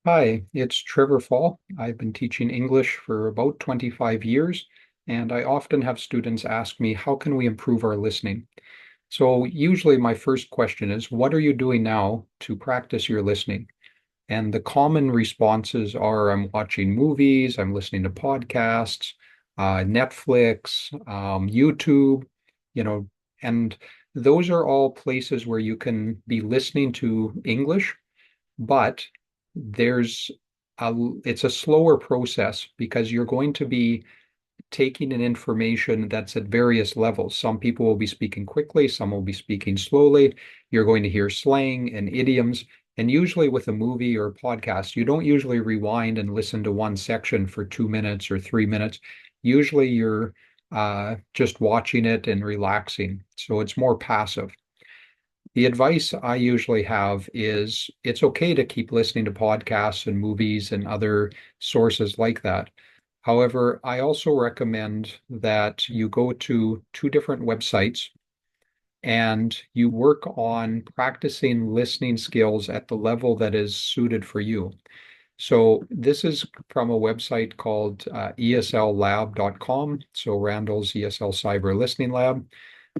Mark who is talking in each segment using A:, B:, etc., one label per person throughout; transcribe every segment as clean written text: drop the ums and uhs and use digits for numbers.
A: Hi, it's Trevor Fall. I've been teaching English for about 25 years, and I often have students ask me, how can we improve our listening? So usually my first question is, what are you doing now to practice your listening? And the common responses are, I'm watching movies, I'm listening to podcasts, Netflix, YouTube, you know, and those are all places where you can be listening to English, but there's it's a slower process because you're going to be taking in information that's at various levels. Some people will be speaking quickly, some will be speaking slowly. You're going to hear slang and idioms. And usually with a movie or podcast, you don't usually rewind and listen to one section for 2 minutes or 3 minutes. Usually you're just watching it and relaxing. So it's more passive. The advice I usually have is it's okay to keep listening to podcasts and movies and other sources like that. However, I also recommend that you go to two different websites and you work on practicing listening skills at the level that is suited for you. So this is from a website called eslab.com. So Randall's ESL Cyber Listening Lab.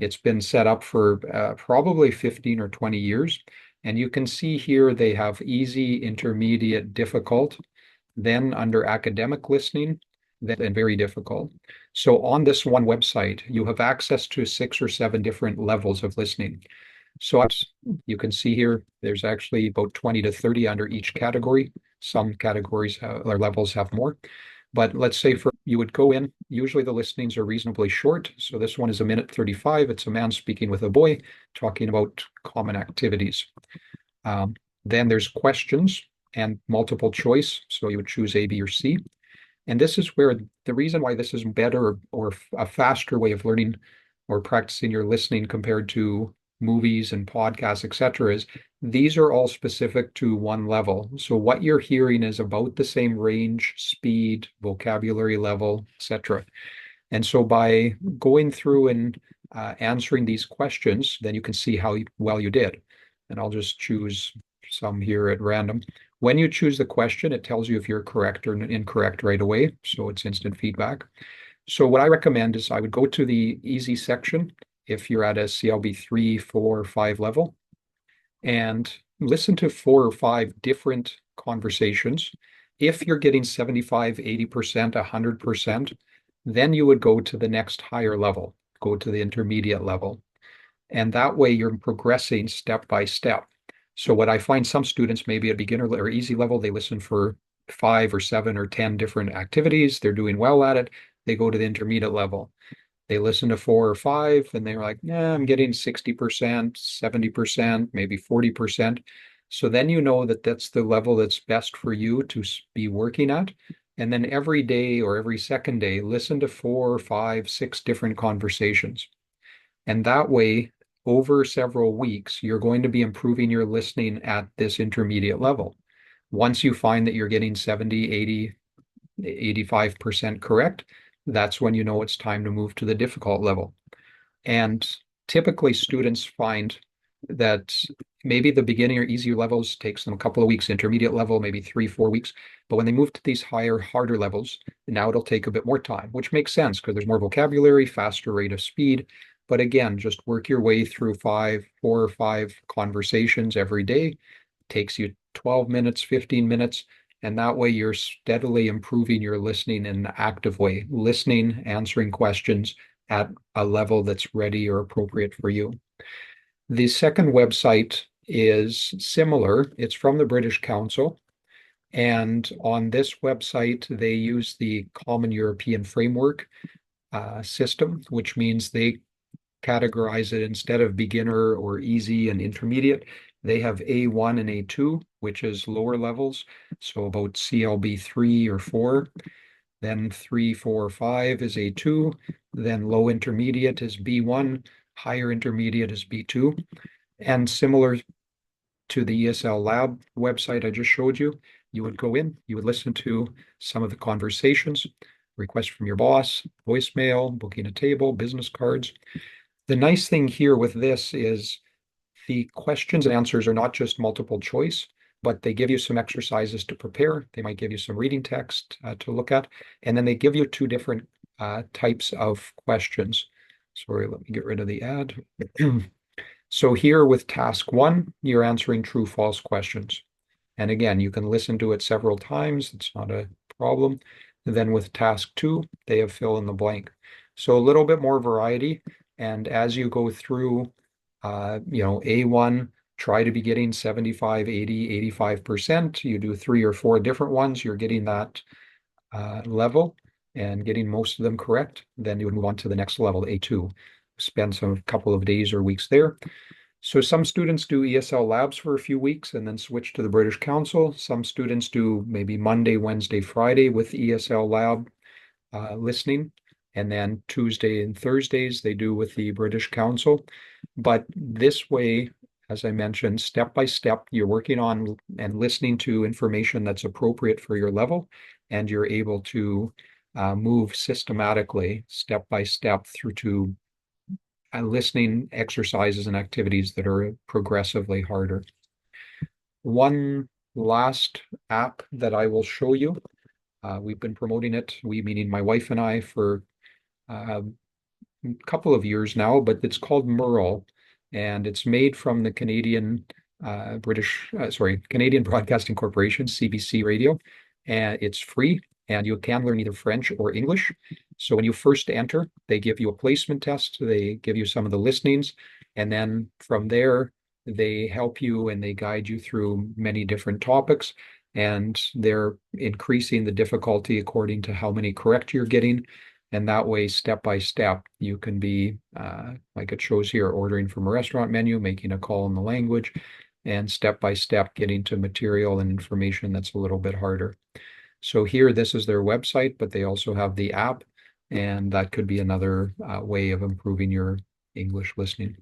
A: It's been set up for probably 15 or 20 years. And you can see here they have easy, intermediate, difficult, then under academic listening, then very difficult. So on this one website, you have access to 6 or 7 different levels of listening. So you can see here, there's actually about 20 to 30 under each category. Some categories or levels have more. But let's say for you would go in, usually the listings are reasonably short. So this one is a minute 35. It's a man speaking with a boy talking about common activities. Um, then there's questions and multiple choice. So you would choose A, B, or C. And this is where the reason why this is better or a faster way of learning or practicing your listening compared to movies and podcasts, etc., is these are all specific to one level. So what you're hearing is about the same range, speed, vocabulary level, etc. And so by going through and answering these questions, then you can see how well you did. And I'll just choose some here at random. When you choose the question, it tells you if you're correct or incorrect right away. So it's instant feedback. So what I recommend is I would go to the easy section if you're at a CLB 3, 4, 5 level and listen to 4 or 5 different conversations. If you're getting 75, 80%, 100%, then you would go to the next higher level, go to the intermediate level. And that way you're progressing step by step. So what I find some students, maybe at beginner or easy level, they listen for 5 or 7 or 10 different activities. They're doing well at it. They go to the intermediate level. They listen to 4 or 5 and they're like, nah, I'm getting 60%, 70%, maybe 40%. So then you know that that's the level that's best for you to be working at. And then every day or every second day, listen to 4 or 5, 6 different conversations. And that way, over several weeks, you're going to be improving your listening at this intermediate level. Once you find that you're getting 70, 80, 85% correct, that's when you know it's time to move to the difficult level. And typically students find that maybe the beginning or easier levels takes them a couple of weeks, intermediate level, maybe 3, 4 weeks. But when they move to these higher, harder levels, now it'll take a bit more time, which makes sense because there's more vocabulary, faster rate of speed. But again, just work your way through 4 or 5 conversations every day. Takes you 12 minutes, 15 minutes. And that way you're steadily improving your listening in an active way, listening, answering questions at a level that's ready or appropriate for you. The second website is similar. It's from the British Council. And on this website, they use the Common European Framework system, which means they categorize it instead of beginner or easy and intermediate. They have A1 and A2, which is lower levels. So about CLB 3 or 4. Then 3, 4, 5 is A2. Then low intermediate is B1. Higher intermediate is B2. And similar to the ESL Lab website I just showed you, you would go in, you would listen to some of the conversations, requests from your boss, voicemail, booking a table, business cards. The nice thing here with this is the questions and answers are not just multiple choice. but they give you some exercises to prepare. They might give you some reading text to look at, and then they give you two different types of questions. Sorry, let me get rid of the ad. So here with task one, you're answering true, false questions. And again, you can listen to it several times. It's not a problem. And then with task two, they have fill in the blank. So a little bit more variety. And as you go through, A1, try to be getting 75, 80, 85%. You do 3 or 4 different ones, you're getting that level and getting most of them correct. Then you would move on to the next level, A2. Spend some couple of days or weeks there. So some students do ESL labs for a few weeks and then switch to the British Council. Some students do maybe Monday, Wednesday, Friday with ESL lab listening. And then Tuesday and Thursdays they do with the British Council. But this way, as I mentioned, step by step, you're working on and listening to information that's appropriate for your level, and you're able to move systematically, step by step, through to listening exercises and activities that are progressively harder. One last app that I will show you. We've been promoting it, we meaning my wife and I, for a couple of years now, but it's called Merle, and it's made from the Canadian Broadcasting Corporation, CBC Radio, and it's free, and you can learn either French or English. So when you first enter, they give you a placement test, they give you some of the listenings, and then from there, they help you and they guide you through many different topics, and they're increasing the difficulty according to how many correct you're getting. And that way, step by step, you can be, like it shows here, ordering from a restaurant menu, making a call in the language, and step by step getting to material and information that's a little bit harder. So here, this is their website, but they also have the app, and that could be another way of improving your English listening.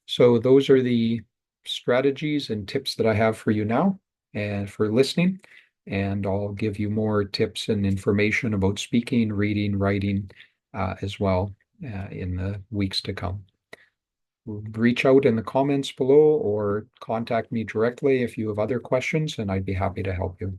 A: So those are the strategies and tips that I have for you now and for listening. And I'll give you more tips and information about speaking, reading, writing as well in the weeks to come. Reach out in the comments below or contact me directly if you have other questions, and I'd be happy to help you.